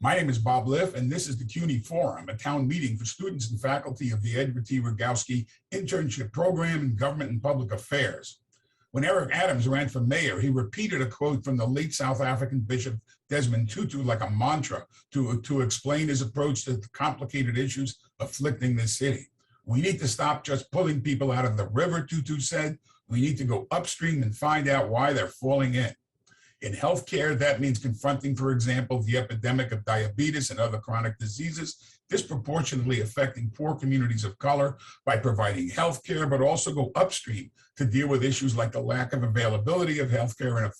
My name is Bob Liff, and this is the CUNY Forum, a town meeting for students and faculty of the Edward T. Rogowski Internship Program in Government and Public Affairs. When Eric Adams ran for mayor, he repeated a quote from the late South African Bishop Desmond Tutu like a mantra to explain his approach to the complicated issues afflicting this city. We need to stop just pulling people out of the river, Tutu said. We need to go upstream and find out why they're falling in. In healthcare, that means confronting, for example, the epidemic of diabetes and other chronic diseases, disproportionately affecting poor communities of color by providing healthcare, but also go upstream to deal with issues like the lack of availability of healthcare and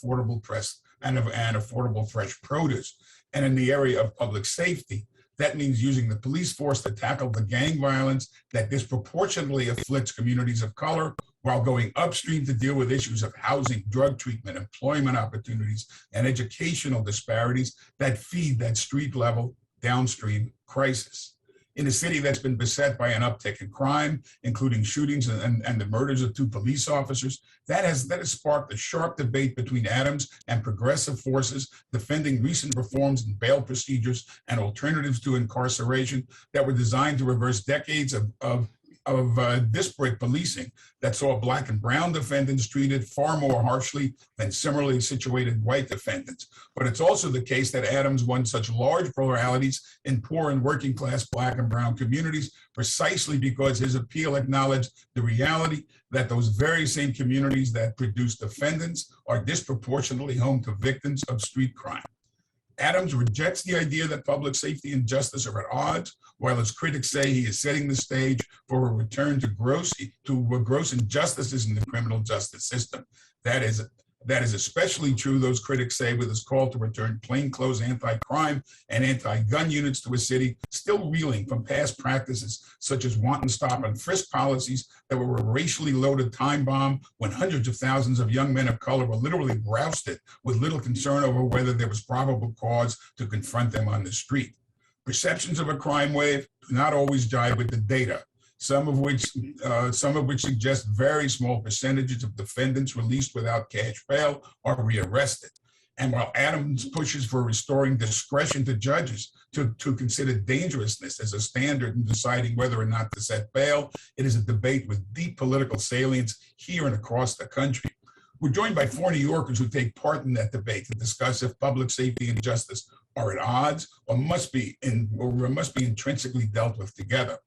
affordable fresh produce. And in the area of public safety, that means using the police force to tackle the gang violence that disproportionately afflicts communities of color, while going upstream to deal with issues of housing, drug treatment, employment opportunities, and educational disparities that feed that street level downstream crisis. In a city that's been beset by an uptick in crime, including shootings and the murders of 2 police officers, that has sparked a sharp debate between Adams and progressive forces defending recent reforms in bail procedures and alternatives to incarceration that were designed to reverse decades of disparate policing that saw Black and brown defendants treated far more harshly than similarly situated white defendants. But it's also the case that Adams won such large pluralities in poor and working class Black and brown communities precisely because his appeal acknowledged the reality that those very same communities that produce defendants are disproportionately home to victims of street crime. Adams rejects the idea that public safety and justice are at odds, while his critics say he is setting the stage for a return to gross injustices in the criminal justice system. That is especially true, those critics say, with his call to return plainclothes anti-crime and anti-gun units to a city still reeling from past practices such as wanton stop and frisk policies that were a racially loaded time bomb when hundreds of thousands of young men of color were literally rousted with little concern over whether there was probable cause to confront them on the street. Perceptions of a crime wave do not always jive with the data, some of which suggest very small percentages of defendants released without cash bail are rearrested. And while Adams pushes for restoring discretion to judges to consider dangerousness as a standard in deciding whether or not to set bail, it is a debate with deep political salience here and across the country. We're joined by 4 New Yorkers who take part in that debate to discuss if public safety and justice are at odds or must be intrinsically dealt with together.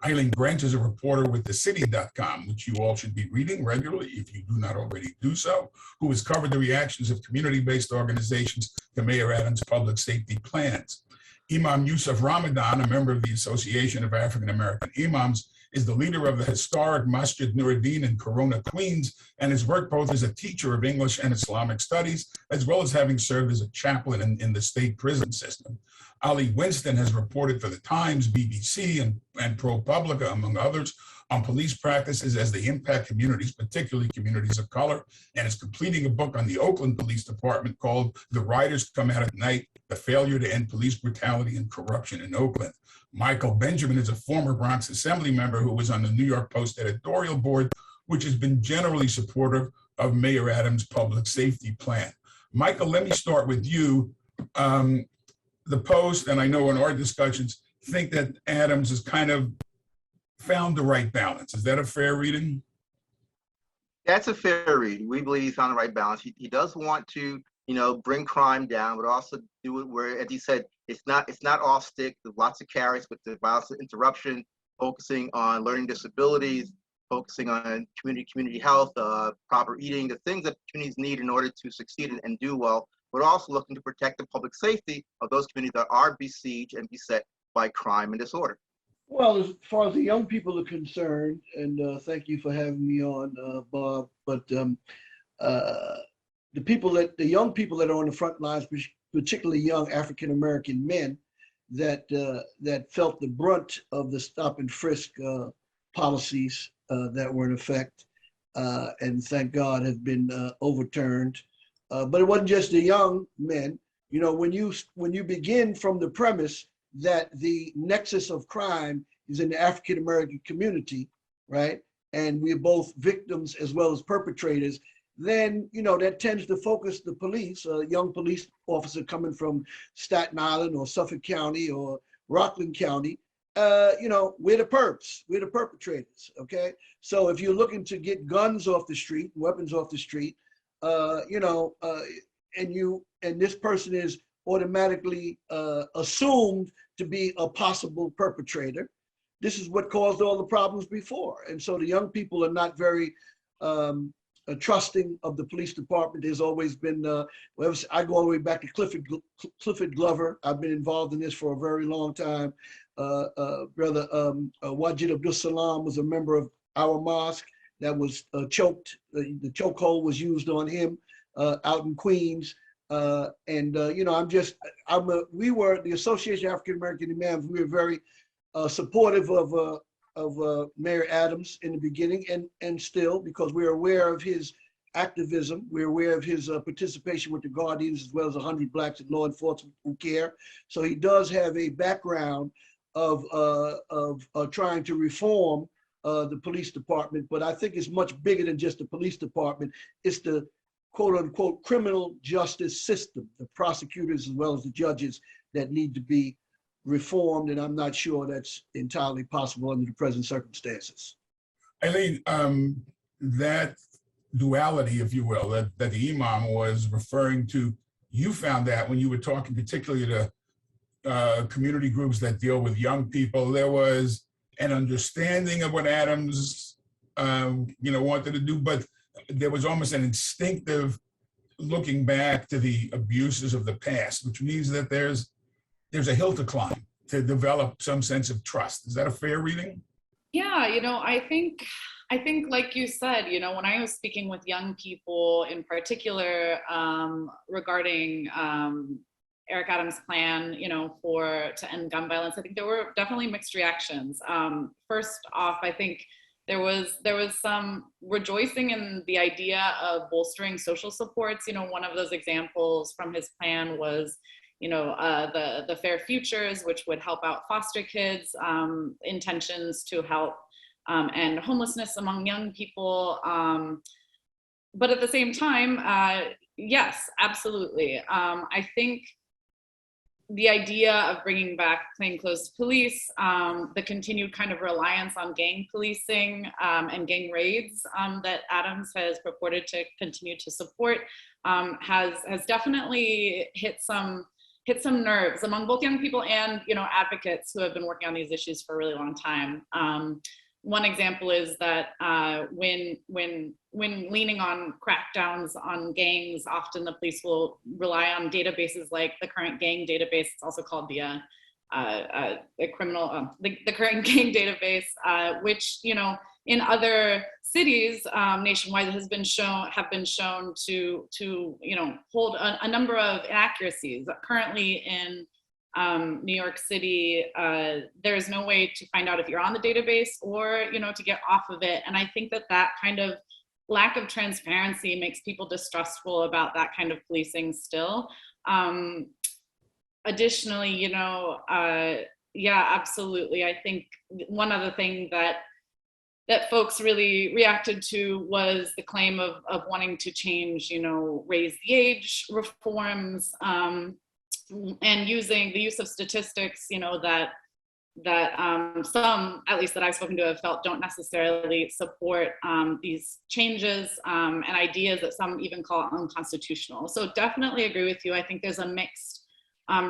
Eileen Grench is a reporter with thecity.com, which you all should be reading regularly if you do not already do so, who has covered the reactions of community-based organizations to Mayor Adams' public safety plans. Imam Yusuf Ramadan, a member of the Association of African American Imams, is the leader of the historic Masjid Nuruddin in Corona, Queens, and has worked both as a teacher of English and Islamic studies, as well as having served as a chaplain in the state prison system. Ali Winston has reported for The Times, BBC, and ProPublica, among others, on police practices as they impact communities, particularly communities of color, and is completing a book on the Oakland Police Department called The Riders Come Out at Night, The Failure to End Police Brutality and Corruption in Oakland. Michael Benjamin is a former Bronx Assembly member who was on the New York Post editorial board, which has been generally supportive of Mayor Adams' public safety plan. Michael, let me start with you. The Post, and I know in our discussions, think that Adams has kind of found the right balance. Is that a fair reading? That's a fair reading. We believe he found the right balance. He does want to, bring crime down, but also do it where, as he said, it's not all stick. There's lots of carrots with the violence interruption, focusing on learning disabilities, focusing on community health, proper eating, the things that communities need in order to succeed and do well, but also looking to protect the public safety of those communities that are besieged and beset by crime and disorder. Well, as far as the young people are concerned, and thank you for having me on, Bob, but the young people that are on the front lines, particularly young African-American men that felt the brunt of the stop and frisk policies that were in effect, and thank God have been overturned. But it wasn't just the young men. When you begin from the premise that the nexus of crime is in the African-American community, right? And we're both victims as well as perpetrators, then, that tends to focus the police, a young police officer coming from Staten Island or Suffolk County or Rockland County, we're the perps, we're the perpetrators, okay? So if you're looking to get guns off the street, weapons off the street, and this person is automatically assumed to be a possible perpetrator, this is what caused all the problems before. And so the young people are not very trusting of the police department. There's always been, I go all the way back to Clifford Glover. I've been involved in this for a very long time. Brother Wajid Abdul Salam was a member of our mosque that was choked. The chokehold was used on him out in Queens. We were the Association of African American Imams. We were very supportive of Mayor Adams in the beginning, and still, because we're aware of his activism, we're aware of his participation with the Guardians, as well as 100 Blacks in law enforcement who care. So he does have a background of trying to reform the police department, but I think it's much bigger than just the police department. It's the quote unquote criminal justice system, the prosecutors as well as the judges that need to be reformed, and I'm not sure that's entirely possible under the present circumstances. Eileen, that duality, if you will, that the imam was referring to, you found that when you were talking particularly to community groups that deal with young people, there was an understanding of what Adams, wanted to do, but there was almost an instinctive looking back to the abuses of the past, which means that there's a hill to climb to develop some sense of trust. Is that a fair reading? Yeah, I think like you said, when I was speaking with young people in particular regarding Eric Adams' plan, to end gun violence, I think there were definitely mixed reactions. First off, I think there was some rejoicing in the idea of bolstering social supports. One of those examples from his plan was, the Fair Futures, which would help out foster kids, intentions to help end homelessness among young people. But at the same time, yes, absolutely. I think the idea of bringing back plainclothes police, the continued kind of reliance on gang policing and gang raids that Adams has purported to continue to support has definitely hit some nerves among both young people and advocates who have been working on these issues for a really long time. One example is that when leaning on crackdowns on gangs, often the police will rely on databases like the current gang database. It's also called the current gang database, which in other cities nationwide have been shown to hold a number of inaccuracies. Currently in New York City, there's no way to find out if you're on the database or to get off of it. And I think that kind of lack of transparency makes people distrustful about that kind of policing still. Additionally, yeah, absolutely. I think one other thing that folks really reacted to was the claim of wanting to change, raise the age reforms, and using the use of statistics, that some, at least that I've spoken to, have felt don't necessarily support these changes and ideas that some even call unconstitutional. So definitely agree with you. I think there's a mixed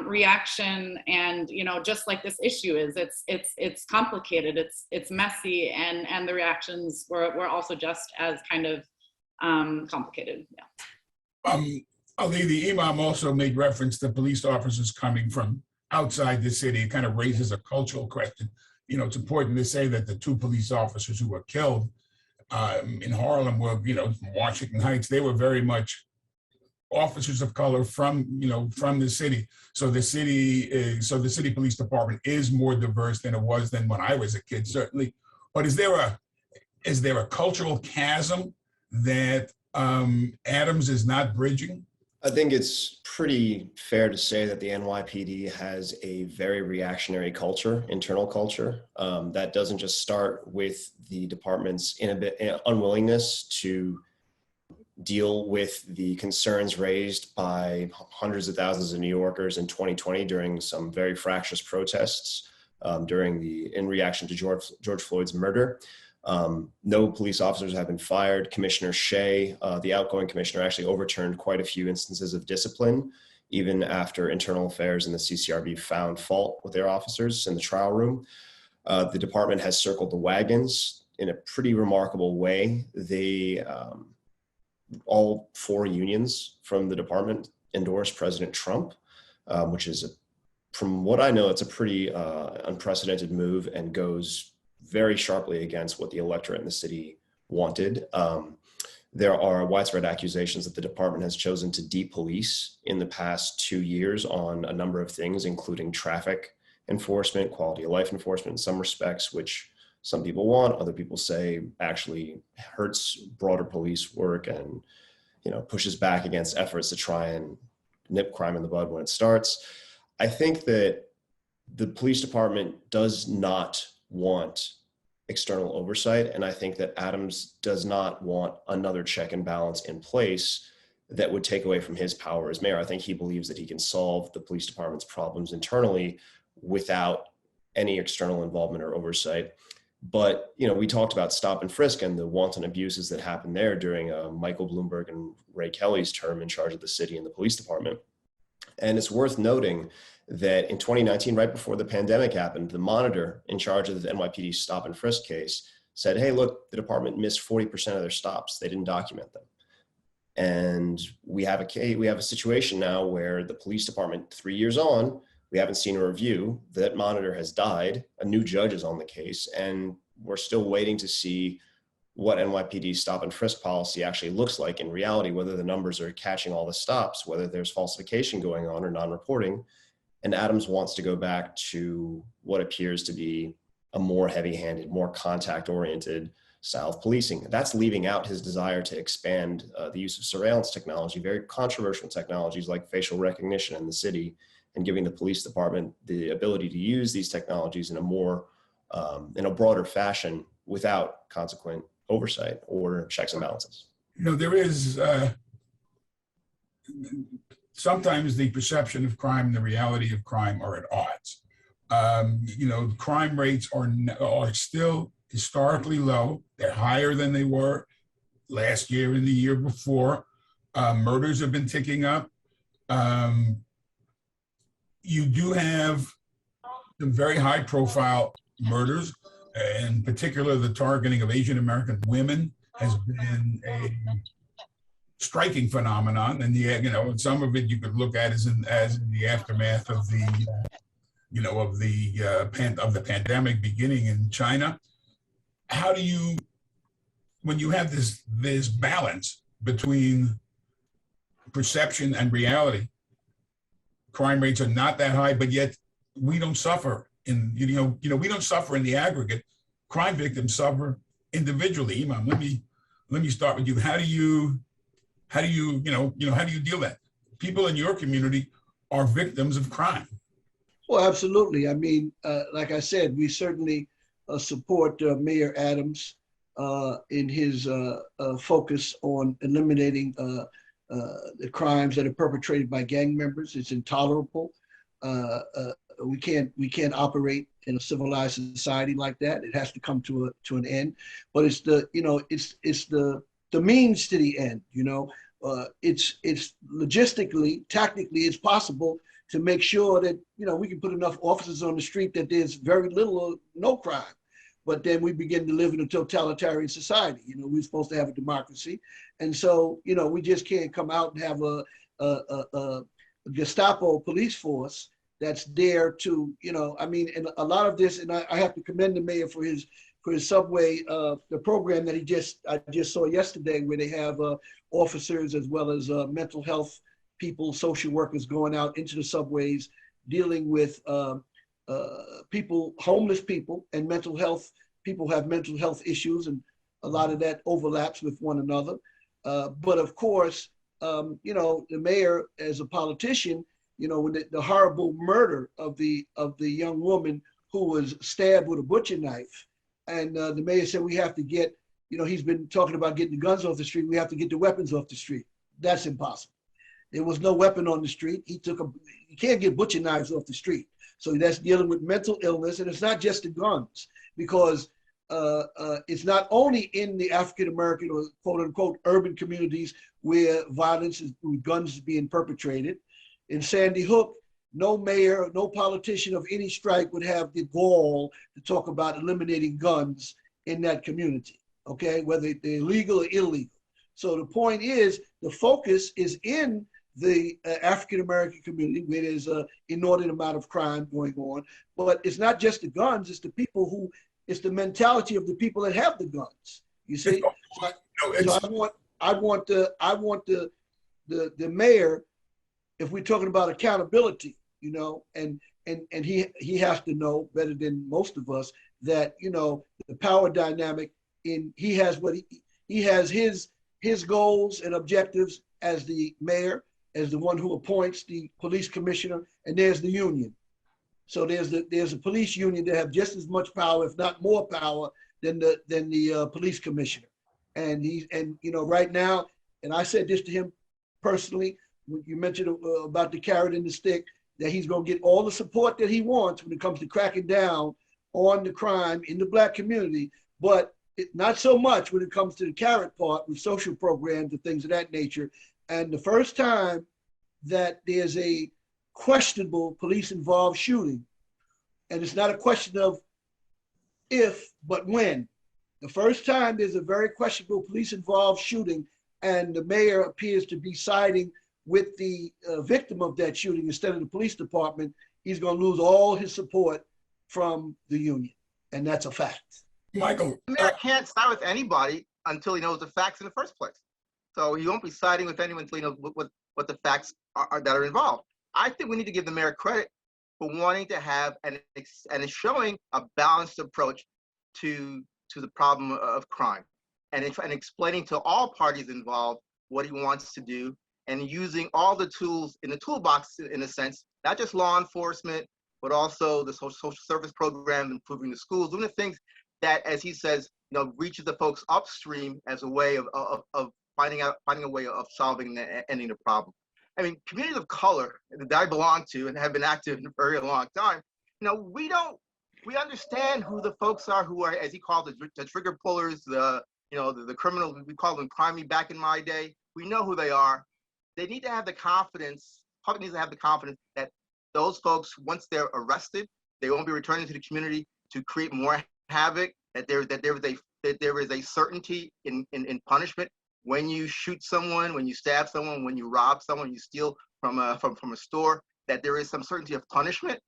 reaction, and just like this issue is, it's complicated, it's messy, and the reactions were also just as kind of complicated. Yeah. Ali, the imam also made reference to police officers coming from outside the city. It kind of raises a cultural question. It's important to say that the two police officers who were killed in Harlem were, Washington Heights. They were very much officers of color from the city. So the city police department is more diverse than it was than when I was a kid, certainly. But is there a cultural chasm that Adams is not bridging? I think it's pretty fair to say that the NYPD has a very reactionary culture, internal culture, that doesn't just start with the department's unwillingness to deal with the concerns raised by hundreds of thousands of New Yorkers in 2020 during some very fractious protests in reaction to George Floyd's murder. No police officers have been fired. Commissioner Shea, the outgoing commissioner, actually overturned quite a few instances of discipline, even after Internal Affairs and the CCRB found fault with their officers in the trial room. The department has circled the wagons in a pretty remarkable way. All 4 unions from the department endorsed President Trump, which is, from what I know, it's a pretty unprecedented move and goes very sharply against what the electorate in the city wanted. There are widespread accusations that the department has chosen to depolice in the past 2 years on a number of things, including traffic enforcement, quality of life enforcement in some respects, which some people want, other people say actually hurts broader police work and, pushes back against efforts to try and nip crime in the bud when it starts. I think that the police department does not want external oversight, and I think that Adams does not want another check and balance in place that would take away from his power as mayor. I think he believes that he can solve the police department's problems internally without any external involvement or oversight. But, we talked about stop and frisk and the wanton abuses that happened there during Michael Bloomberg and Ray Kelly's term in charge of the city and the police department. And it's worth noting that in 2019, right before the pandemic happened, the monitor in charge of the NYPD stop and frisk case said, hey, look, the department missed 40% of their stops. They didn't document them. And we have a situation now where the police department, 3 years on, we haven't seen a review. That monitor has died. A new judge is on the case, and we're still waiting to see what NYPD's stop and frisk policy actually looks like in reality, whether the numbers are catching all the stops, whether there's falsification going on or non-reporting. And Adams wants to go back to what appears to be a more heavy-handed, more contact-oriented style of policing. That's leaving out his desire to expand the use of surveillance technology, very controversial technologies like facial recognition in the city, and giving the police department the ability to use these technologies in a broader fashion without consequent oversight or checks and balances. There is sometimes the perception of crime and the reality of crime are at odds. Crime rates are still historically low. They're higher than they were last year and the year before. Murders have been ticking up. You do have some very high profile murders. In particular, the targeting of Asian American women has been a striking phenomenon. And some of it you could look at as in the aftermath of the pandemic beginning in China. How do you, when you have this balance between perception and reality, crime rates are not that high, but yet we don't suffer we don't suffer in the aggregate. Crime victims suffer individually. Imam, let me start with you. How do you deal with that? People in your community are victims of crime. Well, absolutely. I mean, like I said, we certainly support Mayor Adams in his focus on eliminating the crimes that are perpetrated by gang members. It's intolerable. We can't operate in a civilized society like that. It has to come to an end. But it's the means to the end. It's logistically, tactically, it's possible to make sure that we can put enough officers on the street that there's very little or no crime. But then we begin to live in a totalitarian society. We're supposed to have a democracy, and so we just can't come out and have a Gestapo police force that's there to and a lot of this, and I have to commend the mayor for his subway, the program that I just saw yesterday, where they have officers as well as mental health people, social workers going out into the subways, dealing with people, homeless people, and mental health. People have mental health issues, and a lot of that overlaps with one another. But of course, the mayor, as a politician, when the horrible murder of the young woman who was stabbed with a butcher knife, and the mayor said we have to get he's been talking about getting the guns off the street. We have to get the weapons off the street. That's impossible. There was no weapon on the street. You can't get butcher knives off the street. So that's dealing with mental illness. And it's not just the guns, because it's not only in the African-American or quote unquote urban communities where violence with guns is being perpetrated. In Sandy Hook, no mayor, no politician of any stripe would have the gall to talk about eliminating guns in that community, okay, whether they're legal or illegal. So the point is, the focus is in the African-American community where there's an inordinate amount of crime going on. But it's not just the guns, it's the people who, it's the mentality of the people that have the guns, you see? So I want the mayor, if we're talking about accountability, and he has to know better than most of us that, the power dynamic he has his goals and objectives as the mayor, as the one who appoints the police commissioner, and there's the union. So there's a police union that have just as much power, if not more power, than the police commissioner. And right now, and I said this to him personally, when you mentioned about the carrot and the stick, that he's going to get all the support that he wants when it comes to cracking down on the crime in the Black community, but not so much when it comes to the carrot part with social programs and things of that nature. And the first time that there's a questionable police-involved shooting, and it's not a question of if, but when. The first time there's a very questionable police-involved shooting, and the mayor appears to be siding with the victim of that shooting instead of the police department, he's going to lose all his support from the union. And that's a fact. Michael. The mayor can't side with anybody until he knows the facts in the first place. So he won't be siding with anyone until he knows what the facts are that are involved. I think we need to give the mayor credit for wanting to have and showing a balanced approach to the problem of crime, and explaining to all parties involved what he wants to do, and using all the tools in the toolbox, in a sense, not just law enforcement, but also the social service program, improving the schools, doing the things that, as he says, reaches the folks upstream as a way of finding a way of ending the problem. I mean, communities of color that I belong to and have been active in a very long time, we understand who the folks are who are, as he called the trigger pullers, the criminals. We called them crimey back in my day. We know who they are. They need to have the confidence. Public needs to have the confidence that those folks, once they're arrested, they won't be returning to the community to create more havoc. That there is a certainty in punishment. When you shoot someone, when you stab someone, when you rob someone, you steal from a store, that there is some certainty of punishment.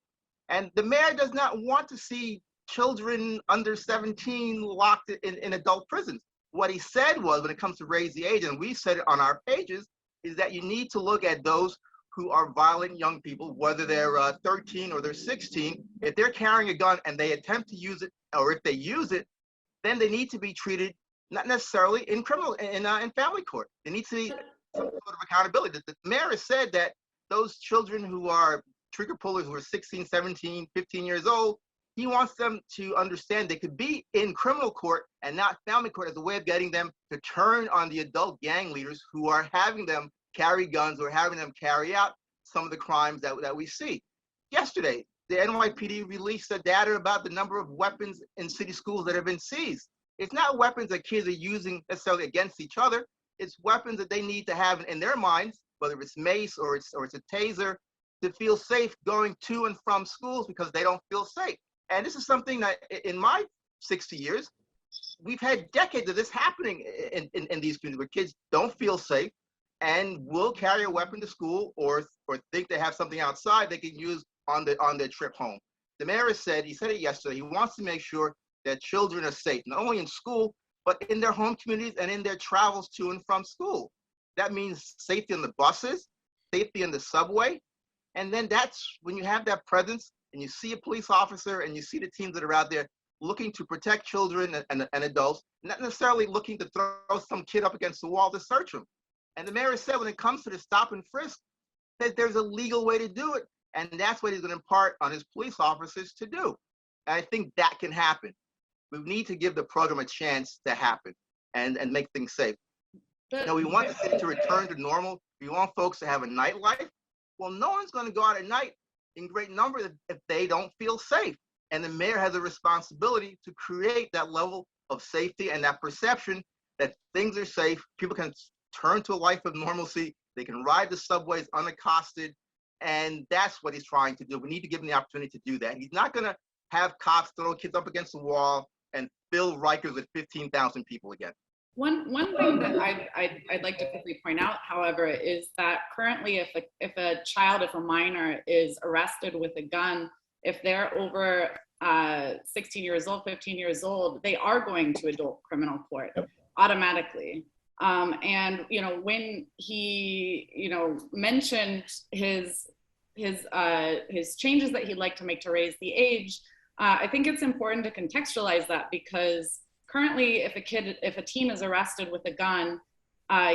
And the mayor does not want to see children under 17 locked in adult prisons. What he said was, when it comes to raise the age, and we said it on our pages, is that you need to look at those who are violent young people, whether they're 13 or they're 16. If they're carrying a gun and they attempt to use it, or if they use it, then they need to be treated not necessarily in criminal in family court. There needs to be some sort of accountability. The mayor has said that those children who are trigger pullers, who are 16, 17, 15 years old, he wants them to understand they could be in criminal court and not family court as a way of getting them to turn on the adult gang leaders who are having them carry guns or having them carry out some of the crimes that we see. Yesterday, the NYPD released the data about the number of weapons in city schools that have been seized. It's not weapons that kids are using necessarily against each other. It's weapons that they need to have in their minds, whether it's mace or it's a taser, to feel safe going to and from schools because they don't feel safe. And this is something that in my 60 years, we've had decades of this happening in these communities where kids don't feel safe and will carry a weapon to school or think they have something outside they can use on their trip home. The mayor has said, he said it yesterday, he wants to make sure that children are safe, not only in school, but in their home communities and in their travels to and from school. That means safety on the buses, safety in the subway. And then that's when you have that presence and you see a police officer and you see the teams that are out there looking to protect children and adults, not necessarily looking to throw some kid up against the wall to search them. And the mayor said when it comes to the stop and frisk, that there's a legal way to do it. And that's what he's going to impart on his police officers to do. And I think that can happen. We need to give the program a chance to happen. and make things safe. You know, we want the city to return to normal. We want folks to have a nightlife. Well, no one's going to go out at night in great numbers if they don't feel safe. And the mayor has a responsibility to create that level of safety and that perception that things are safe. People can turn to a life of normalcy. They can ride the subways unaccosted. And that's what he's trying to do. We need to give him the opportunity to do that. He's not going to have cops throw kids up against the wall and fill Rikers with 15,000 people again. One thing that I'd like to quickly point out, however, is that currently if a child, if a minor is arrested with a gun, if they're over 16 years old, 15 years old, they are going to adult criminal court automatically. And, you know, when he, you know, mentioned his changes that he'd like to make to raise the age, I think it's important to contextualize that, because currently if a teen is arrested with a gun,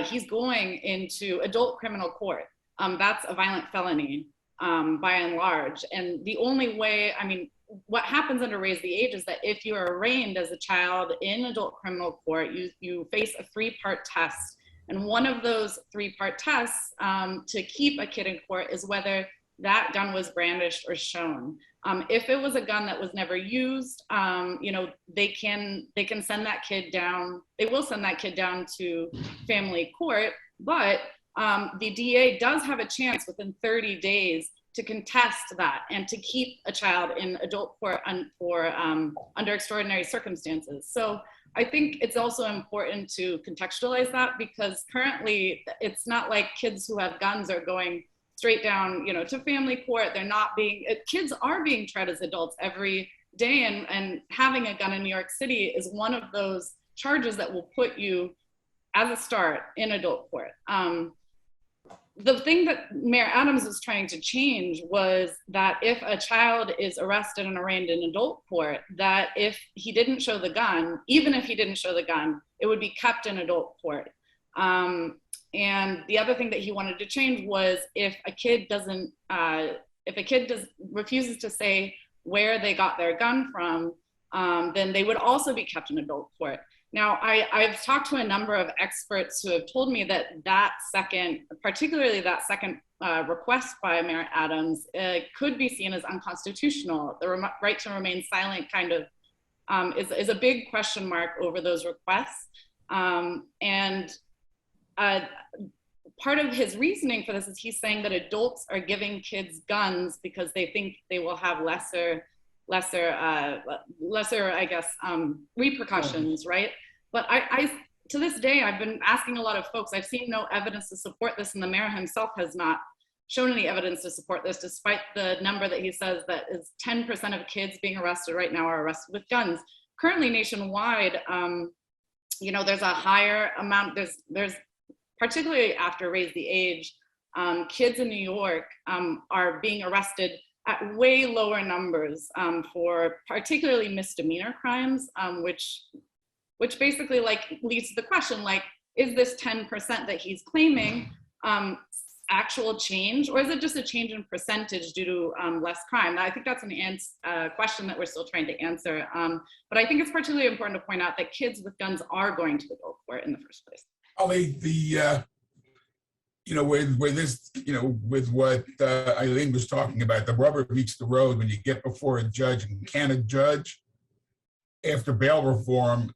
he's going into adult criminal court. That's a violent felony by and large. And the only way, I mean, what happens under Raise the Age is that if you are arraigned as a child in adult criminal court, you face a 3-part test. And one of those 3-part tests to keep a kid in court is whether that gun was brandished or shown. If it was a gun that was never used, you know, they can send that kid down. They will send that kid down to family court, but the DA does have a chance within 30 days to contest that and to keep a child in adult court under extraordinary circumstances. So I think it's also important to contextualize that, because currently it's not like kids who have guns are going straight down, you know, to family court. They're not being, kids are being tried as adults every day, and having a gun in New York City is one of those charges that will put you as a start in adult court. The thing that Mayor Adams was trying to change was that if a child is arrested and arraigned in adult court, that if he didn't show the gun, even if he didn't show the gun, it would be kept in adult court. And the other thing that he wanted to change was if a kid refuses to say where they got their gun from, then they would also be kept in adult court. Now, I've talked to a number of experts who have told me that particularly that second request by Mayor Adams could be seen as unconstitutional. The right to remain silent kind of is a big question mark over those requests. Part of his reasoning for this is he's saying that adults are giving kids guns because they think they will have lesser, I guess, repercussions, right? But I, to this day, I've been asking a lot of folks. I've seen no evidence to support this, and the mayor himself has not shown any evidence to support this, despite the number that he says that is 10% of kids being arrested right now are arrested with guns. Currently, nationwide, you know, there's a higher amount. There's particularly after Raise the Age, kids in New York are being arrested at way lower numbers for particularly misdemeanor crimes, which basically like leads to the question, like, is this 10% that he's claiming actual change, or is it just a change in percentage due to less crime? Now, I think that's a question that we're still trying to answer. But I think it's particularly important to point out that kids with guns are going to adult court in the first place. Ali, you know, with this, you know, with what Eileen was talking about, the rubber meets the road when you get before a judge and can a judge, after bail reform,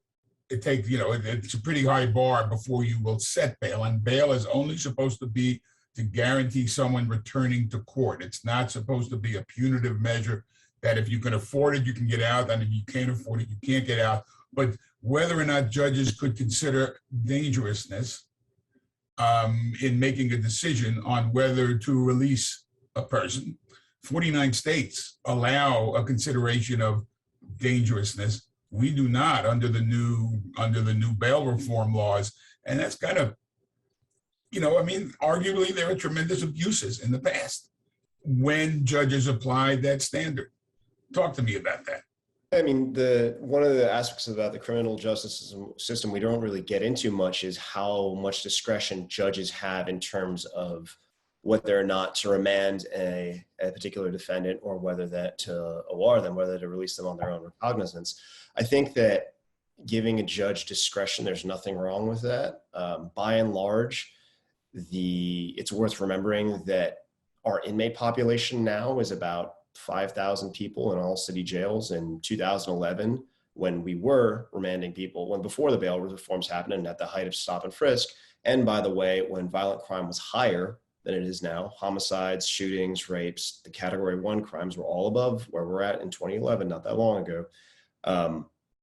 it takes, you know, it's a pretty high bar before you will set bail, and bail is only supposed to be to guarantee someone returning to court. It's not supposed to be a punitive measure that if you can afford it, you can get out, and if you can't afford it, you can't get out. But whether or not judges could consider dangerousness in making a decision on whether to release a person. 49 states allow a consideration of dangerousness. We do not under the new bail reform laws. And that's kind of, you know, I mean, arguably there are tremendous abuses in the past when judges applied that standard. Talk to me about that. I mean, one of the aspects about the criminal justice system we don't really get into much is how much discretion judges have in terms of whether or not to remand a particular defendant, or whether that to OR them, whether to release them on their own recognizance. I think that, giving a judge discretion, there's nothing wrong with that. By and large, it's worth remembering that our inmate population now is about 5,000 people in all city jails. In 2011, when we were remanding people, before the bail reforms happened and at the height of stop and frisk, and by the way, when violent crime was higher than it is now, homicides, shootings, rapes, the category 1 crimes were all above where we're at in 2011, not that long ago.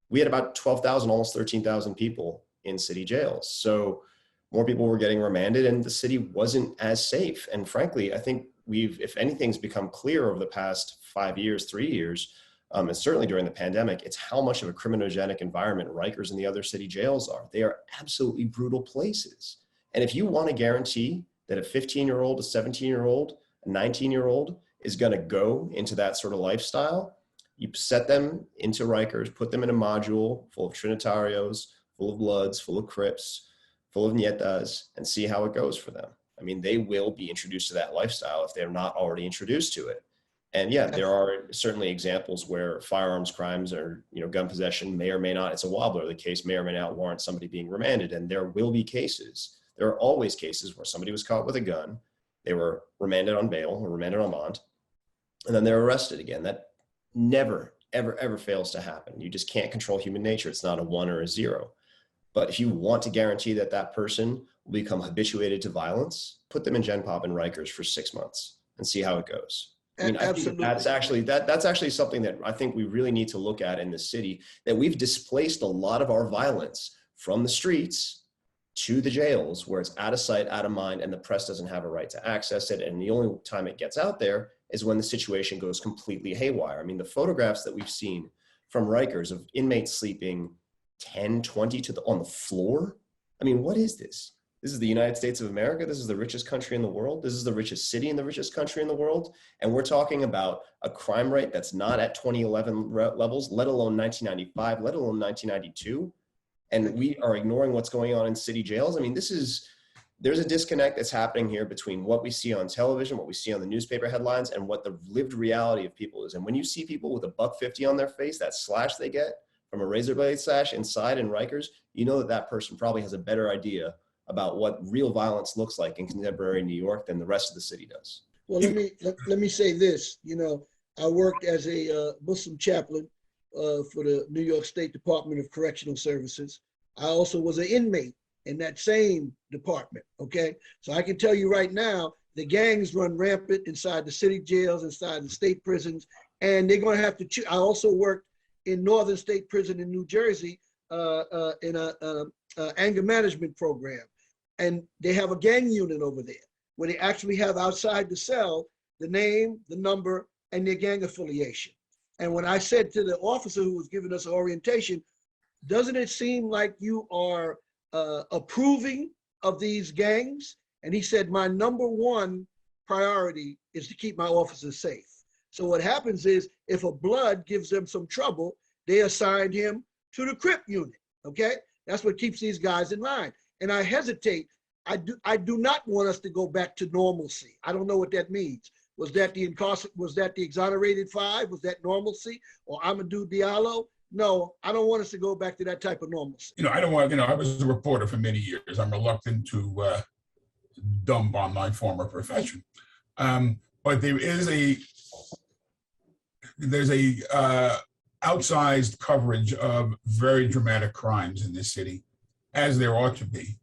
We had about 12,000, almost 13,000 people in city jails. So more people were getting remanded and the city wasn't as safe. And frankly, I think if anything's become clear over the past 5 years, 3 years, and certainly during the pandemic, it's how much of a criminogenic environment Rikers and the other city jails are. They are absolutely brutal places. And if you want to guarantee that a 15-year-old, a 17-year-old, a 19-year-old is going to go into that sort of lifestyle, you set them into Rikers, put them in a module full of Trinitarios, full of Bloods, full of Crips, full of Nietas, and see how it goes for them. I mean, they will be introduced to that lifestyle if they're not already introduced to it. And yeah, there are certainly examples where firearms crimes or, gun possession may or may not, it's a wobbler. The case may or may not warrant somebody being remanded. And there will be cases. There are always cases where somebody was caught with a gun, they were remanded on bail or remanded on bond, and then they're arrested again. That never, ever, ever fails to happen. You just can't control human nature. It's not a 1 or a 0. But if you want to guarantee that that person will become habituated to violence, put them in Gen Pop and Rikers for 6 months and see how it goes. I mean, I think that's actually something that I think we really need to look at in the city, that we've displaced a lot of our violence from the streets to the jails, where it's out of sight, out of mind, and the press doesn't have a right to access it. And the only time it gets out there is when the situation goes completely haywire. I mean, the photographs that we've seen from Rikers of inmates sleeping 10, 20 on the floor. I mean, what is this? This is the United States of America. This is the richest country in the world. This is the richest city in the richest country in the world. And we're talking about a crime rate that's not at 2011 levels, let alone 1995, let alone 1992. And we are ignoring what's going on in city jails. I mean, there's a disconnect that's happening here between what we see on television, what we see on the newspaper headlines, and what the lived reality of people is. And when you see people with $1.50 on their face, that slash they get from a razor blade slash inside in Rikers, you know that person probably has a better idea about what real violence looks like in contemporary New York than the rest of the city does. Well, let me say this. I worked as a Muslim chaplain for the New York State Department of Correctional Services. I also was an inmate in that same department, okay? So I can tell you right now, the gangs run rampant inside the city jails, inside the state prisons, and they're gonna have to choose. I also worked in Northern State Prison in New Jersey in a anger management program. And they have a gang unit over there where they actually have outside the cell the name, the number, and their gang affiliation. And when I said to the officer who was giving us orientation, doesn't it seem like you are approving of these gangs? And he said, my number one priority is to keep my officers safe. So what happens is, if a Blood gives them some trouble, they assign him to the Crip unit, okay? That's what keeps these guys in line. And I hesitate. I do not want us to go back to normalcy. I don't know what that means. Was that the exonerated 5? Was that normalcy? Or Amadou Diallo? No, I don't want us to go back to that type of normalcy. I don't want, I was a reporter for many years. I'm reluctant to dump on my former profession. But there's a outsized coverage of very dramatic crimes in this city, as there ought to be.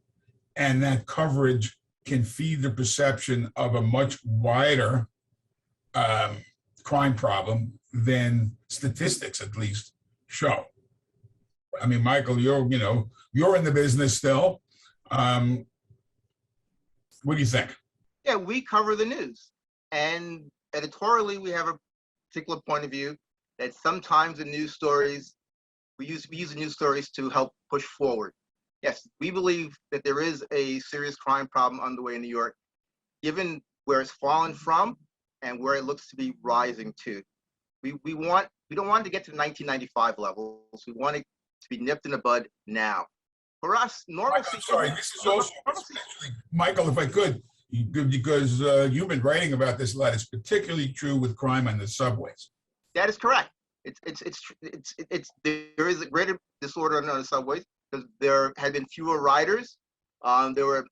And that coverage can feed the perception of a much wider crime problem than statistics, at least, show. I mean, Michael, you're in the business still. What do you think? Yeah, we cover the news. And editorially, we have a particular point of view that sometimes the news stories, we use the news stories to help push forward. Yes, we believe that there is a serious crime problem underway in New York, given where it's fallen from and where it looks to be rising to. We don't want it to get to 1995 levels. We want it to be nipped in the bud now. For us, normalcy. I'm sorry, this is also, Michael, if I could, because you've been writing about this a lot. It's particularly true with crime on the subways. That is correct. there is a greater disorder on the subways because there had been fewer riders. There were,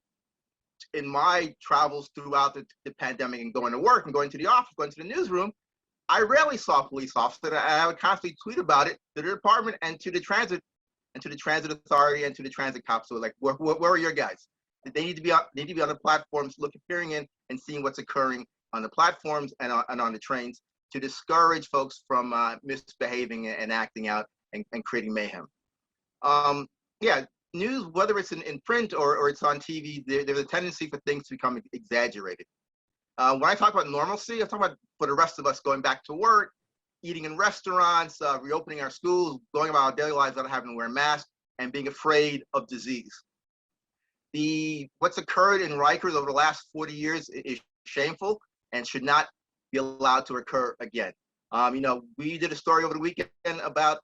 in my travels throughout the pandemic and going to work and going to the office, going to the newsroom, I rarely saw police officers. And I would constantly tweet about it to the department and to the transit authority and to the transit cops. So like, where are your guys? They need to be on the platforms, peering in and seeing what's occurring on the platforms and on the trains to discourage folks from misbehaving and acting out and creating mayhem. Yeah, news, whether it's in print or it's on TV, there's a tendency for things to become exaggerated. When I talk about normalcy, I'm talking about for the rest of us going back to work, eating in restaurants, reopening our schools, going about our daily lives without having to wear masks, and being afraid of disease. What's occurred in Rikers over the last 40 years is shameful and should not be allowed to occur again. We did a story over the weekend about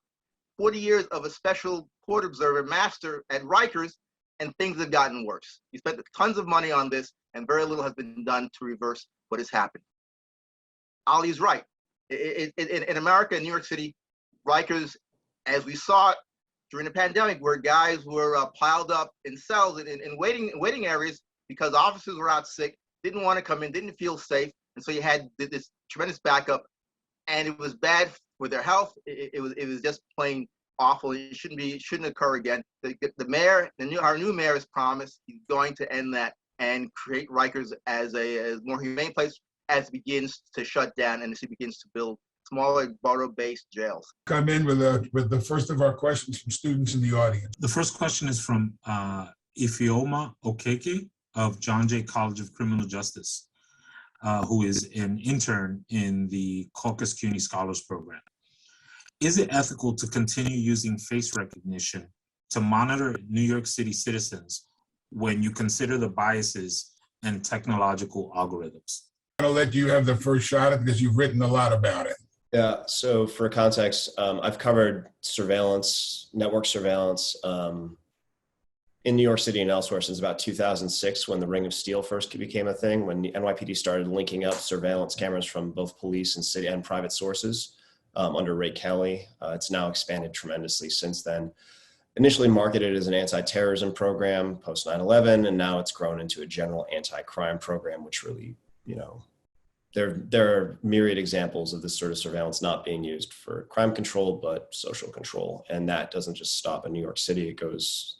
40 years of a special court observer master at Rikers, and things have gotten worse. We spent tons of money on this, and very little has been done to reverse what has happened. Ali's right. In America, in New York City, Rikers, as we saw during the pandemic, where guys were piled up in cells in waiting areas because officers were out sick, didn't want to come in, didn't feel safe, and so you had this tremendous backup, and it was bad for their health. It was just plain awful. It shouldn't occur again. The mayor, our new mayor, has promised he's going to end that and create Rikers as a more humane place as it begins to shut down and as it begins to build smaller borough-based jails. Come in with the first of our questions from students in the audience. The first question is from Ifeoma Okeke of John Jay College of Criminal Justice, who is an intern in the Caucus CUNY Scholars Program. Is it ethical to continue using face recognition to monitor New York City citizens when you consider the biases and technological algorithms? I'll let you have the first shot at it because you've written a lot about it. Yeah, so for context, I've covered surveillance, network surveillance in New York City and elsewhere since about 2006 when the Ring of Steel first became a thing, when the NYPD started linking up surveillance cameras from both police and city and private sources under Ray Kelly. It's now expanded tremendously since then. Initially marketed as an anti-terrorism program post 9/11, and now it's grown into a general anti-crime program, which really, there are myriad examples of this sort of surveillance not being used for crime control, but social control. And that doesn't just stop in New York City, it goes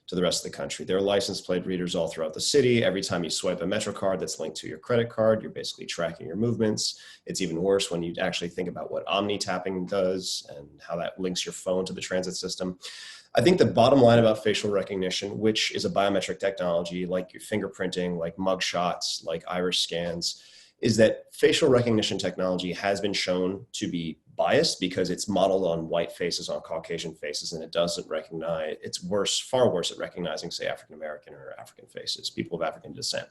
to the rest of the country. There are license plate readers all throughout the city. Every time you swipe a MetroCard that's linked to your credit card, you're basically tracking your movements. It's even worse when you actually think about what omni-tapping does and how that links your phone to the transit system. I think the bottom line about facial recognition, which is a biometric technology like your fingerprinting, like mug shots, like iris scans, is that facial recognition technology has been shown to be biased because it's modeled on white faces, on Caucasian faces, and it doesn't recognize, it's worse, far worse at recognizing, say, African-American or African faces, people of African descent.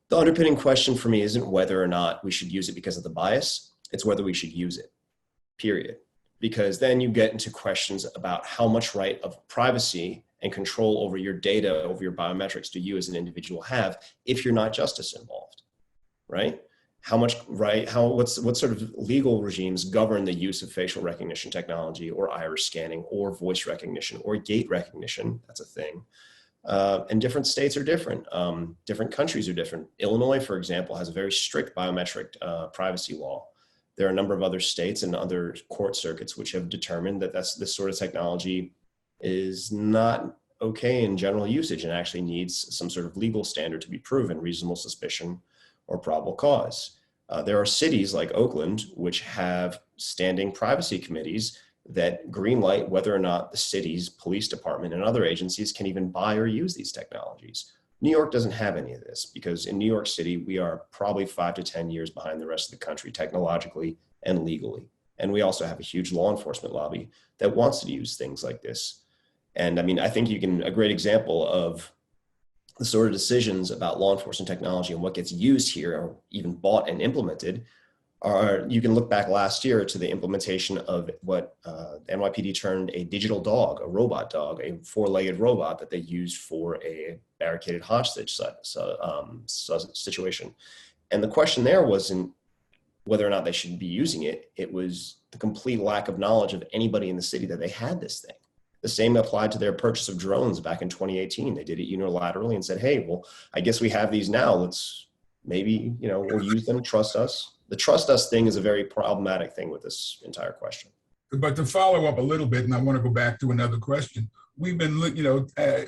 The underpinning question for me isn't whether or not we should use it because of the bias, it's whether we should use it, period. Because then you get into questions about how much right of privacy and control over your data, over your biometrics do you as an individual have if you're not justice involved, right? How much right, what sort of legal regimes govern the use of facial recognition technology or iris scanning or voice recognition or gait recognition, that's a thing. And different states are different. Different countries are different. Illinois, for example, has a very strict biometric privacy law. There are a number of other states and other court circuits which have determined that this sort of technology is not okay in general usage and actually needs some sort of legal standard to be proven, reasonable suspicion or probable cause. There are cities like Oakland which have standing privacy committees that greenlight whether or not the city's police department and other agencies can even buy or use these technologies. New York doesn't have any of this because in New York City, we are probably 5 to 10 years behind the rest of the country technologically and legally. And we also have a huge law enforcement lobby that wants to use things like this. And I mean, I think a great example of the sort of decisions about law enforcement technology and what gets used here or even bought and implemented are, you can look back last year to the implementation of what the NYPD termed a digital dog, a robot dog, a 4-legged robot that they used for a barricaded hostage situation. And the question there wasn't whether or not they should be using it. It was the complete lack of knowledge of anybody in the city that they had this thing. The same applied to their purchase of drones back in 2018. They did it unilaterally and said, hey, well, I guess we have these now. Let's maybe, we'll use them, trust us. The trust us thing is a very problematic thing with this entire question. But to follow up a little bit, and I want to go back to another question. We've been,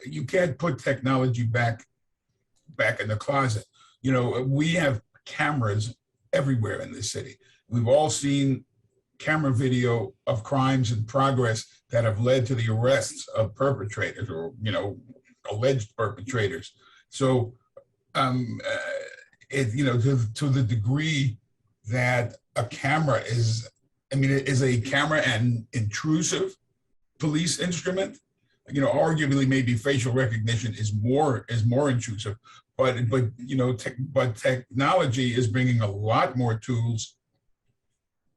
you can't put technology back in the closet. We have cameras everywhere in this city. We've all seen camera video of crimes in progress that have led to the arrests of perpetrators or, alleged perpetrators. So, to the degree that a camera is a camera an intrusive police instrument? Arguably maybe facial recognition is more intrusive, but technology is bringing a lot more tools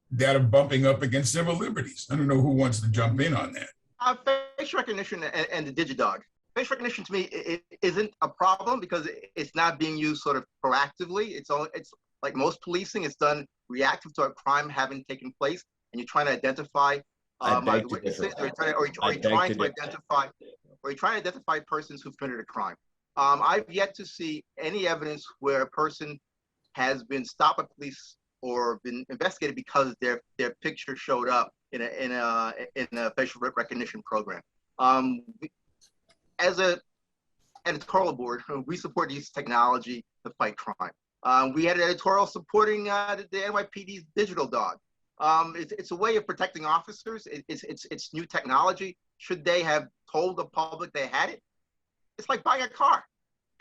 that are bumping up against civil liberties. I don't know who wants to jump in on that. Face recognition and the DigiDog. Face recognition to me it isn't a problem because it's not being used sort of proactively. It's like most policing, it's done reactive to a crime having taken place, and you're trying to identify witnesses, or you're trying to identify persons who've committed a crime. I've yet to see any evidence where a person has been stopped by police or been investigated because their picture showed up in a facial recognition program. As an editorial board, we support use of technology to fight crime. We had an editorial supporting the NYPD's digital dog. It's a way of protecting officers. It's new technology. Should they have told the public they had it? It's like buying a car.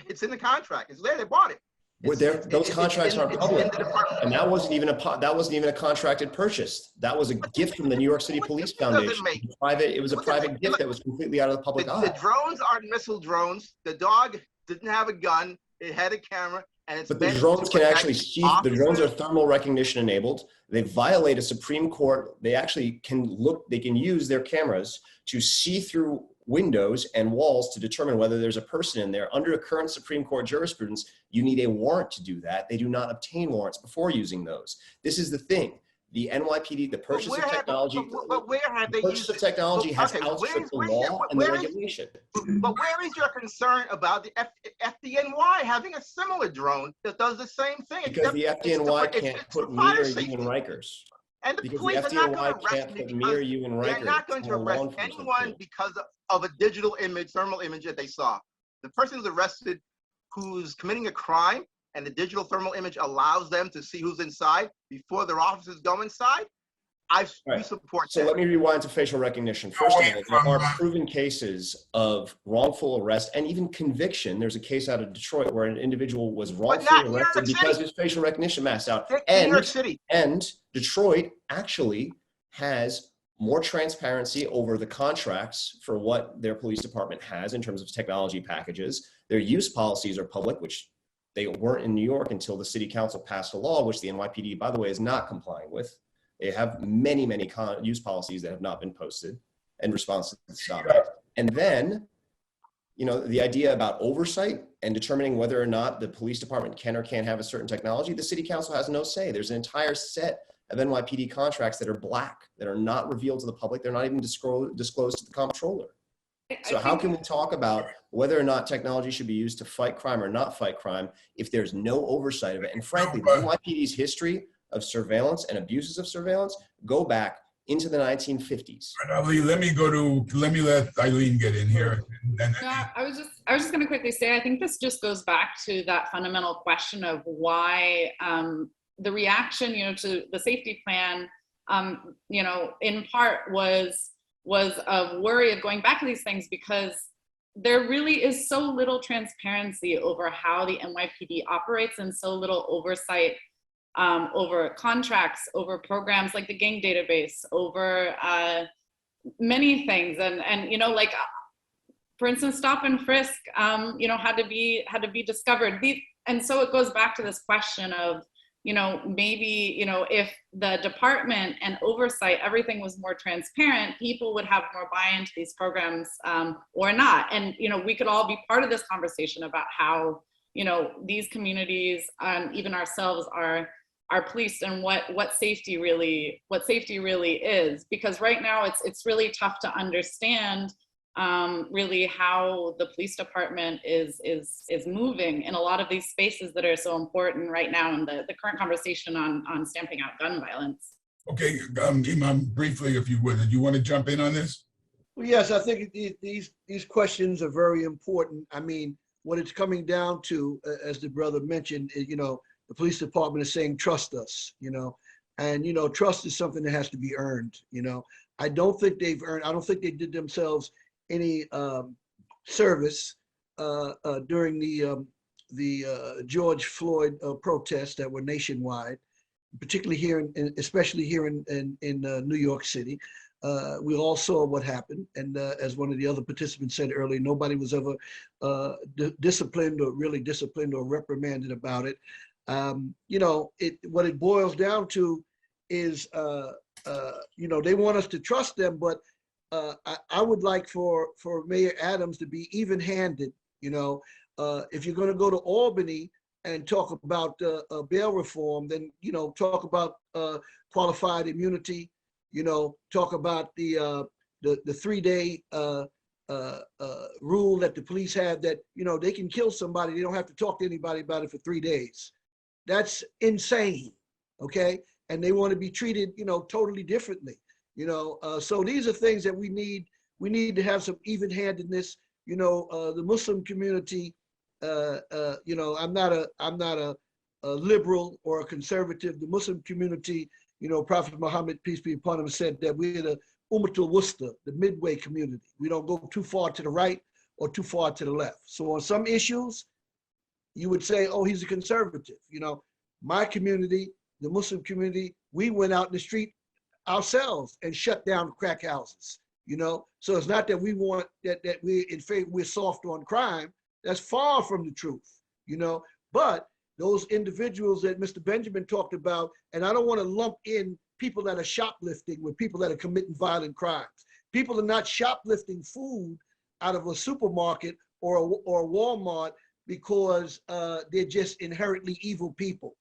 It's in the contract. It's there. They bought it. Those contracts aren't public, and that wasn't even a contracted purchase. That was a gift from the New York City Police Foundation. It was a private gift that was completely out of the public eye. The drones aren't missile drones. The dog didn't have a gun. It had a camera. But the drones can actually see. The drones are thermal recognition enabled. They violate a Supreme Court. They actually can look. They can use their cameras to see through windows and walls to determine whether there's a person in there. Under current Supreme Court jurisprudence, you need a warrant to do that. They do not obtain warrants before using those. This is the thing. The NYPD, the purchase of technology, has outstripped the law and the regulation. But where is your concern about the FDNY having a similar drone that does the same thing? Because the FDNY can't put me or you in Rikers. And the police are not going to arrest me because they're not going to arrest anyone because of a digital image, thermal image that they saw. The person who's arrested who's committing a crime and the digital thermal image allows them to see who's inside before their officers go inside, we support that. So let me rewind to facial recognition. First of all, there are proven cases of wrongful arrest and even conviction. There's a case out of Detroit where an individual was wrongfully arrested because his facial recognition masked out. New York City. And Detroit actually has more transparency over the contracts for what their police department has in terms of technology packages. Their use policies are public, which they weren't in New York until the city council passed a law, which the NYPD, by the way, is not complying with. They have many, many use policies that have not been posted in response to the stop. And then, the idea about oversight and determining whether or not the police department can or can't have a certain technology, the city council has no say. There's an entire set of NYPD contracts that are black, that are not revealed to the public. They're not even disclosed to the comptroller. So how can we talk about whether or not technology should be used to fight crime or not fight crime if there's no oversight of it? And frankly, the NYPD's history of surveillance and abuses of surveillance go back into the 1950s. Ali, let me let Eileen get in here. I was just going to quickly say, I think this just goes back to that fundamental question of why the reaction, to the safety plan, in part was a worry of going back to these things because there really is so little transparency over how the NYPD operates and so little oversight over contracts, over programs like the gang database, over many things. And for instance, stop and frisk, had to be discovered. And so it goes back to this question of, maybe, if the department and oversight, everything was more transparent, people would have more buy-in to these programs or not. And, we could all be part of this conversation about how, these communities, even ourselves, are our police and what safety really is, because right now it's really tough to understand really how the police department is moving in a lot of these spaces that are so important right now in the current conversation on stamping out gun violence. Okay, Imam, briefly, if you would, do you want to jump in on this? Well, yes, I think these questions are very important. I mean, what it's coming down to, as the brother mentioned, is, the police department is saying, trust us, and, trust is something that has to be earned. I don't think they did themselves any service during the George Floyd protests that were nationwide, particularly here, especially here in New York City. We all saw what happened, and as one of the other participants said earlier, nobody was ever disciplined or reprimanded about it. What it boils down to is, they want us to trust them, but I would like for Mayor Adams to be even-handed. If you're going to go to Albany and talk about bail reform, then talk about qualified immunity. Talk about the 3-day rule that the police have, that they can kill somebody, they don't have to talk to anybody about it for 3 days. That's insane, okay? And they want to be treated, totally differently. So these are things that we need to have some even-handedness. The Muslim community, I'm not a liberal or a conservative. The Muslim community, Prophet Muhammad, peace be upon him, said that we're the Ummatul Wusta, the midway community. We don't go too far to the right or too far to the left. So on some issues, you would say, oh, he's a conservative. My community, the Muslim community, we went out in the street ourselves and shut down crack houses. So it's not that we want that we're in favor, we're soft on crime. That's far from the truth. But those individuals that Mr. Benjamin talked about, and I don't want to lump in people that are shoplifting with people that are committing violent crimes. People are not shoplifting food out of a supermarket or a Walmart because they're just inherently evil people.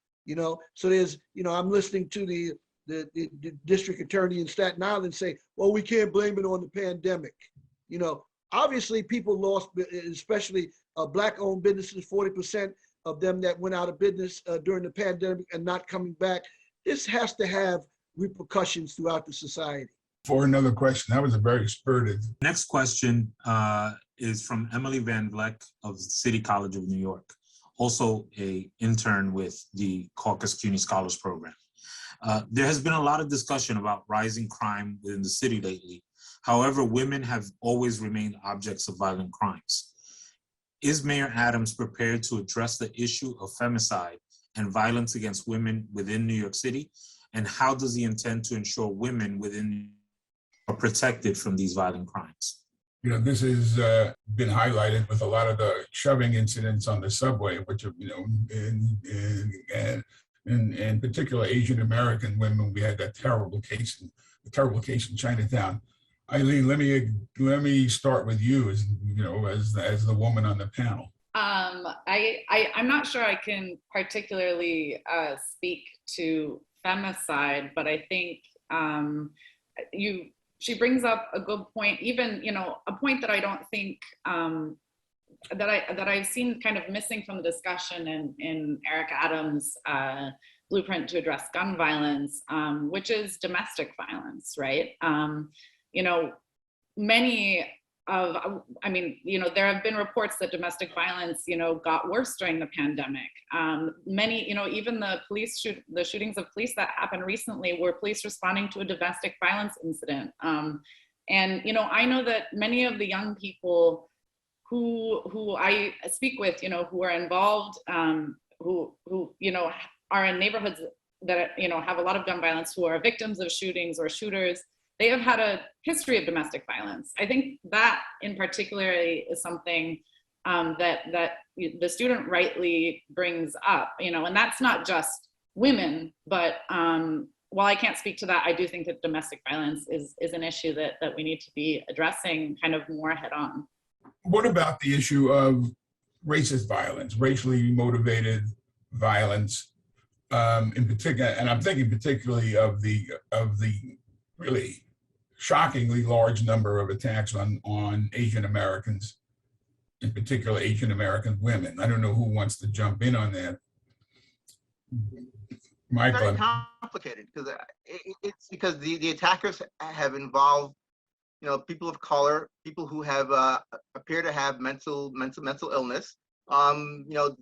So there's, I'm listening to the district attorney in Staten Island say, well, we can't blame it on the pandemic. Obviously people lost, especially Black-owned businesses, 40% of them that went out of business during the pandemic and not coming back. This has to have repercussions throughout the society. For another question, that was a very spirited. Next question is from Emily Van Vleck of City College of New York, also an intern with the Caucus CUNY Scholars Program. There has been a lot of discussion about rising crime within the city lately. However, women have always remained objects of violent crimes. Is Mayor Adams prepared to address the issue of femicide and violence against women within New York City? And how does he intend to ensure women within are protected from these violent crimes? This has been highlighted with a lot of the shoving incidents on the subway, which are, in particular Asian American women. We had that terrible case in Chinatown. Eileen, let me start with you as the woman on the panel. I'm not sure I can particularly speak to femicide, but I think she brings up a good point, even a point that I don't think that I've seen kind of missing from the discussion in Eric Adams' blueprint to address gun violence, which is domestic violence, right? There have been reports that domestic violence, got worse during the pandemic. Even the shootings of police that happened recently were police responding to a domestic violence incident. I know that many of the young people who I speak with, who are involved, who are in neighborhoods that, have a lot of gun violence, who are victims of shootings or shooters, they have had a history of domestic violence. I think that in particular is something that the student rightly brings up, and that's not just women, but while I can't speak to that, I do think that domestic violence is an issue that we need to be addressing kind of more head on. What about the issue of racist violence, racially motivated violence in particular, and I'm thinking particularly of the really shockingly large number of attacks on Asian Americans, in particular Asian American women. I don't know who wants to jump in on that. Michael. Very complicated because it's because the attackers have involved, you know, people of color, people who have appear to have mental illness. You know,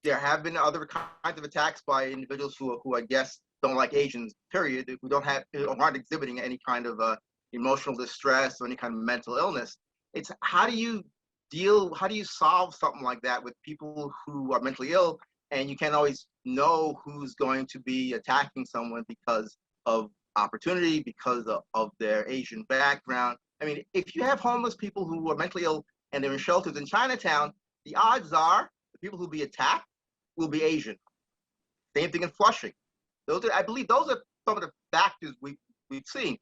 there have been other kinds of attacks by individuals who I guess don't like Asians, period, who aren't exhibiting any kind of emotional distress or any kind of mental illness. It's how do you solve something like that with people who are mentally ill, and you can't always know who's going to be attacking someone because of opportunity, because of their Asian background. I mean, if you have homeless people who are mentally ill and they're in shelters in Chinatown, the odds are the people who will be attacked will be Asian. Same thing in Flushing. I believe those are some of the factors we've seen.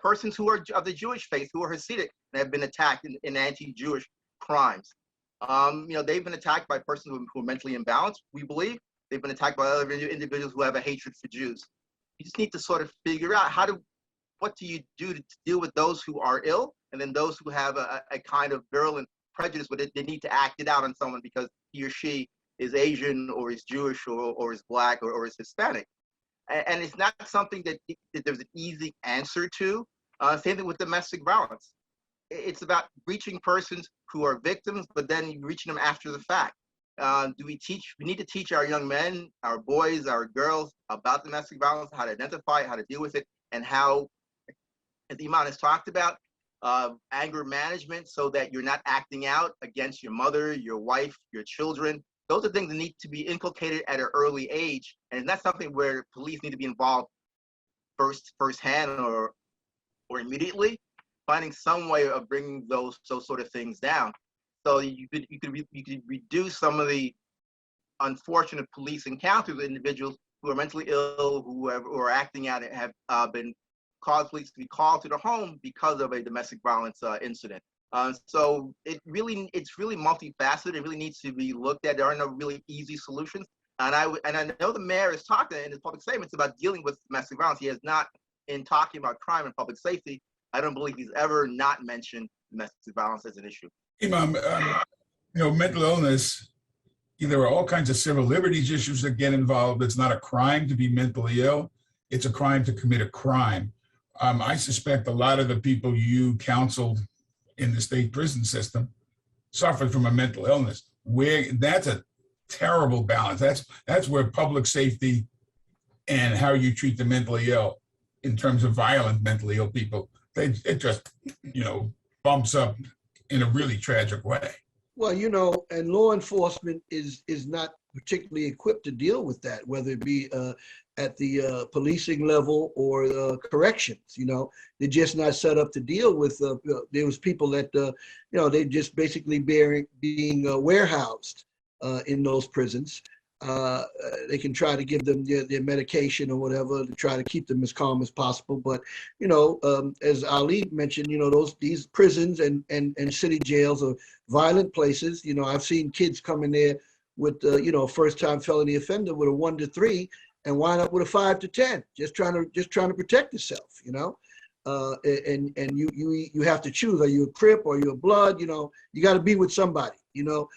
Persons who are of the Jewish faith, who are Hasidic, and have been attacked in anti-Jewish crimes. You know, they've been attacked by persons who are mentally imbalanced, we believe. They've been attacked by other individuals who have a hatred for Jews. You just need to sort of figure out what do you do to deal with those who are ill, and then those who have a kind of virulent prejudice with it, they need to act it out on someone because he or she is Asian or is Jewish or is Black or is Hispanic. And it's not something that there's an easy answer to. Same thing with domestic violence. It's about reaching persons who are victims, but then reaching them after the fact. We need to teach our young men, our boys, our girls about domestic violence, how to identify it, how to deal with it, and how, as Iman has talked about, anger management so that you're not acting out against your mother, your wife, your children. Those are things that need to be inculcated at an early age. And that's something where police need to be involved firsthand or immediately, finding some way of bringing those sort of things down. So you could reduce some of the unfortunate police encounters with individuals who are mentally ill, who are acting out and have been caused police to be called to the home because of a domestic violence incident. So it's really multifaceted. It really needs to be looked at. There are no really easy solutions. And I know the mayor has talked in his public statements about dealing with domestic violence. He has not, in talking about crime and public safety, I don't believe he's ever not mentioned domestic violence as an issue. Imam, you know, mental illness, there are all kinds of civil liberties issues that get involved. It's not a crime to be mentally ill. It's a crime to commit a crime. I suspect a lot of the people you counseled in the state prison system suffered from a mental illness. That's a terrible balance. That's where public safety and how you treat the mentally ill in terms of violent mentally ill people, it just, you know, bumps up in a really tragic way. Well, you know, and law enforcement is not particularly equipped to deal with that, whether it be at the policing level or corrections. You know, they're just not set up to deal with. There was people that you know, they just basically being warehoused in those prisons. They can try to give them their medication or whatever to try to keep them as calm as possible. But, you know, as Ali mentioned, you know, these prisons and city jails are violent places. You know, I've seen kids come in there with, you know, first-time felony offender with a 1 to 3 and wind up with a 5 to 10, just trying to protect yourself, you know. And you have to choose, are you a Crip or are you a Blood? You know, you got to be with somebody, you know.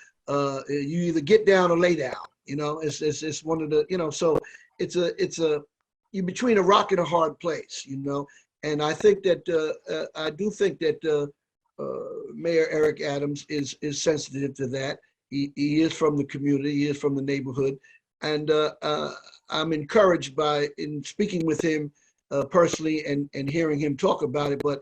You either get down or lay down. You know, it's one of the, you know, so you're between a rock and a hard place, you know. And I think that I do think that Mayor Eric Adams is sensitive to that. He is from the community, he is from the neighborhood, and I'm encouraged in speaking with him personally and hearing him talk about it. But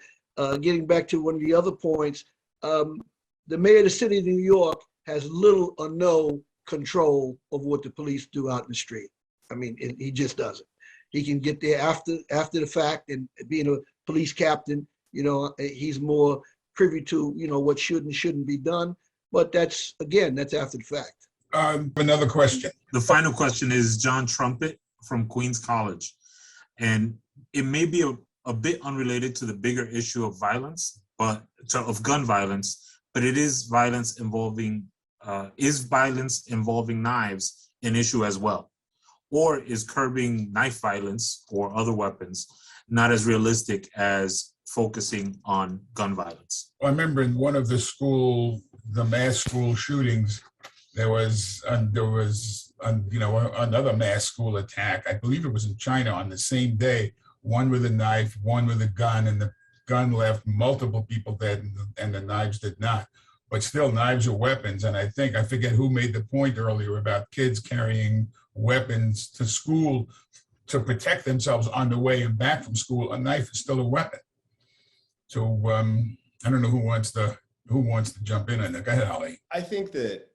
getting back to one of the other points, the mayor of the city of New York has little or no control of what the police do out in the street. I mean, he just doesn't. He can get there after the fact, and being a police captain, you know, he's more privy to, you know, what should and shouldn't be done. But that's after the fact. Another question. The final question is John Trumpet from Queens College. And it may be a bit unrelated to the bigger issue of violence, of gun violence, but it is violence involving knives an issue as well? or is curbing knife violence or other weapons not as realistic as focusing on gun violence? I remember in one of the mass school shootings, there was another mass school attack. I believe it was in China on the same day. One with a knife, one with a gun, and the gun left multiple people dead, and the knives did not. But still, knives are weapons. And I forget who made the point earlier about kids carrying weapons to school to protect themselves on the way and back from school. A knife is still a weapon. So I don't know who wants to jump in on that. Go ahead, Ali. I think that,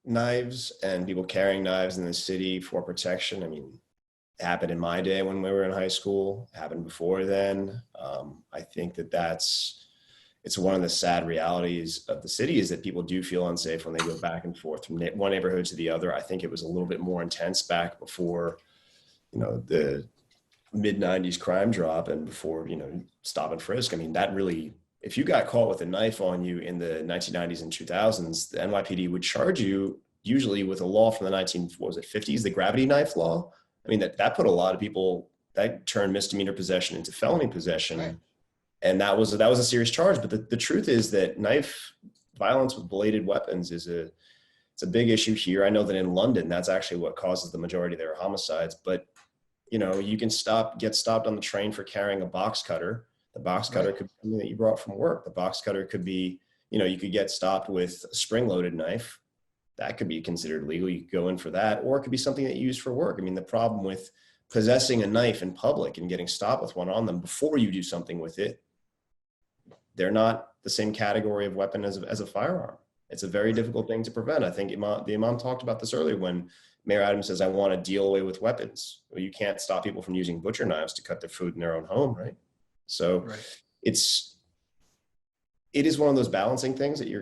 knives and people carrying knives in the city for protection, it happened in my day when we were in high school, it happened before then. I think it's one of the sad realities of the city is that people do feel unsafe when they go back and forth from one neighborhood to the other. I think it was a little bit more intense back before, the mid-90s crime drop and before, stop and frisk. that really, if you got caught with a knife on you in the 1990s and 2000s, the NYPD would charge you usually with a law from the 50s, the gravity knife law. That put a lot of people, that turned misdemeanor possession into felony possession. Right. And that was a serious charge. But the truth is that knife violence with bladed weapons it's a big issue here. I know that in London, that's actually what causes the majority of their homicides. But you can get stopped on the train for carrying a box cutter. The box cutter could be something that you brought from work. The box cutter could be, you could get stopped with a spring-loaded knife. That could be considered legal. You could go in for that, or it could be something that you use for work. The problem with possessing a knife in public and getting stopped with one on them before you do something with it, they're not the same category of weapon as a firearm. It's a very difficult thing to prevent. I think the Imam talked about this earlier when Mayor Adams says, I want to deal away with weapons. Well, you can't stop people from using butcher knives to cut their food in their own home, right? So it is one of those balancing things that you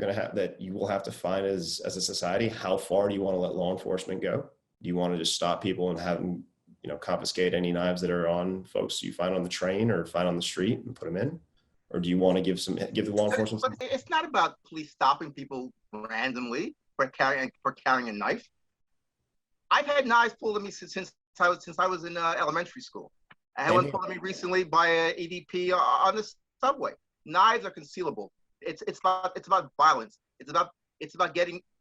will have to find as a society. How far do you want to let law enforcement go? Do you want to just stop people and have them, confiscate any knives that are on folks you find on the train or find on the street and put them in? Or do you want to give the law enforcement? But it's not about police stopping people randomly for carrying a knife. I've had knives pulled at me since I was in elementary school. I had one pulled at me recently by an EDP on the subway. Knives are concealable. It's about violence. It's about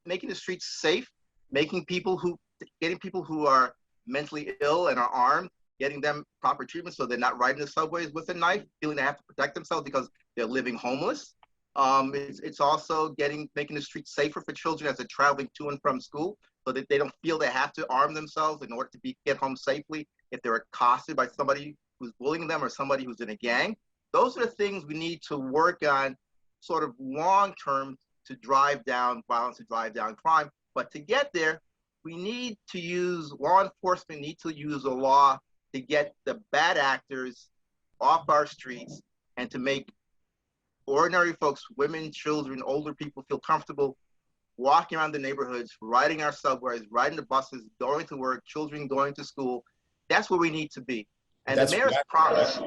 making the streets safe, getting people who are mentally ill and are armed, getting them proper treatment so they're not riding the subways with a knife, feeling they have to protect themselves because they're living homeless. It's also making the streets safer for children as they're traveling to and from school, so that they don't feel they have to arm themselves in order to get home safely if they're accosted by somebody who's bullying them or somebody who's in a gang. Those are the things we need to work on sort of long term to drive down violence, to drive down crime. But to get there, law enforcement need to use the law to get the bad actors off our streets and to make ordinary folks, women, children, older people feel comfortable walking around the neighborhoods, riding our subways, riding the buses, going to work, children going to school. That's where we need to be. And the mayor's promised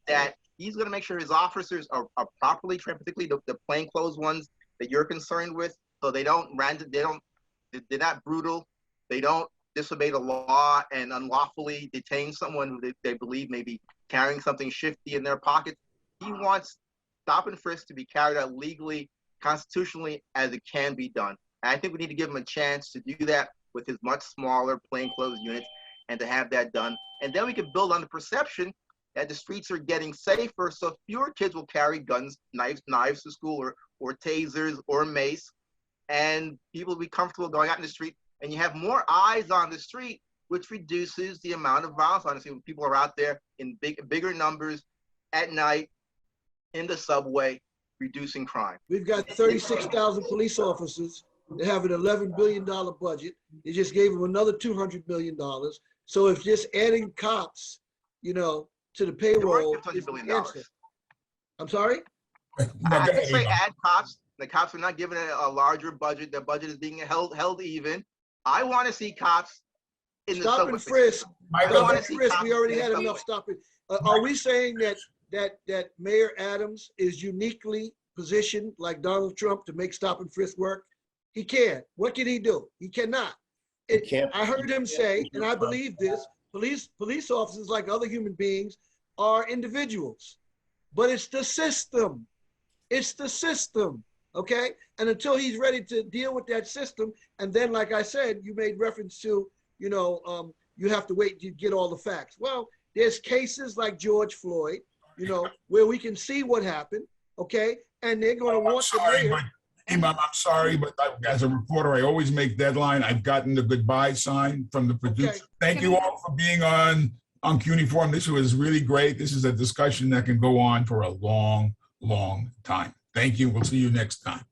that he's going to make sure his officers are properly trained, particularly the plainclothes ones that you're concerned with, so they're not brutal, they don't disobey the law and unlawfully detain someone who they believe may be carrying something shifty in their pockets. He wants stop and frisk to be carried out legally, constitutionally, as it can be done. And I think we need to give him a chance to do that with his much smaller plainclothes units and to have that done. And then we can build on the perception that the streets are getting safer, so fewer kids will carry guns, knives to school, or tasers or mace, and people will be comfortable going out in the street. And you have more eyes on the street, which reduces the amount of violence on the street when people are out there in bigger numbers at night in the subway, reducing crime. We've got 36,000 police officers. They have an $11 billion budget. They just gave them another $200 million. So if just adding cops, to the payroll, $200 billion. I'm sorry? I didn't say add cops. The cops are not given a larger budget. Their budget is being held even. I want to see cops in the subway. Stop and frisk. Stop and frisk. We already had enough stopping. Are we saying that Mayor Adams is uniquely positioned, like Donald Trump, to make stop and frisk work? He can. What can he do? He cannot. I heard him say, and I believe this, police officers, like other human beings, are individuals, but it's the system. It's the system, okay? And until he's ready to deal with that system, and then, like I said, you made reference to, you have to wait to get all the facts. Well, there's cases like George Floyd, where we can see what happened, okay? And they're going to want the mayor. Imam, I'm sorry, but as a reporter, I always make deadline. I've gotten the goodbye sign from the producer. Okay. Thank you all for being on CUNY Forum. This was really great. This is a discussion that can go on for a long, long time. Thank you. We'll see you next time.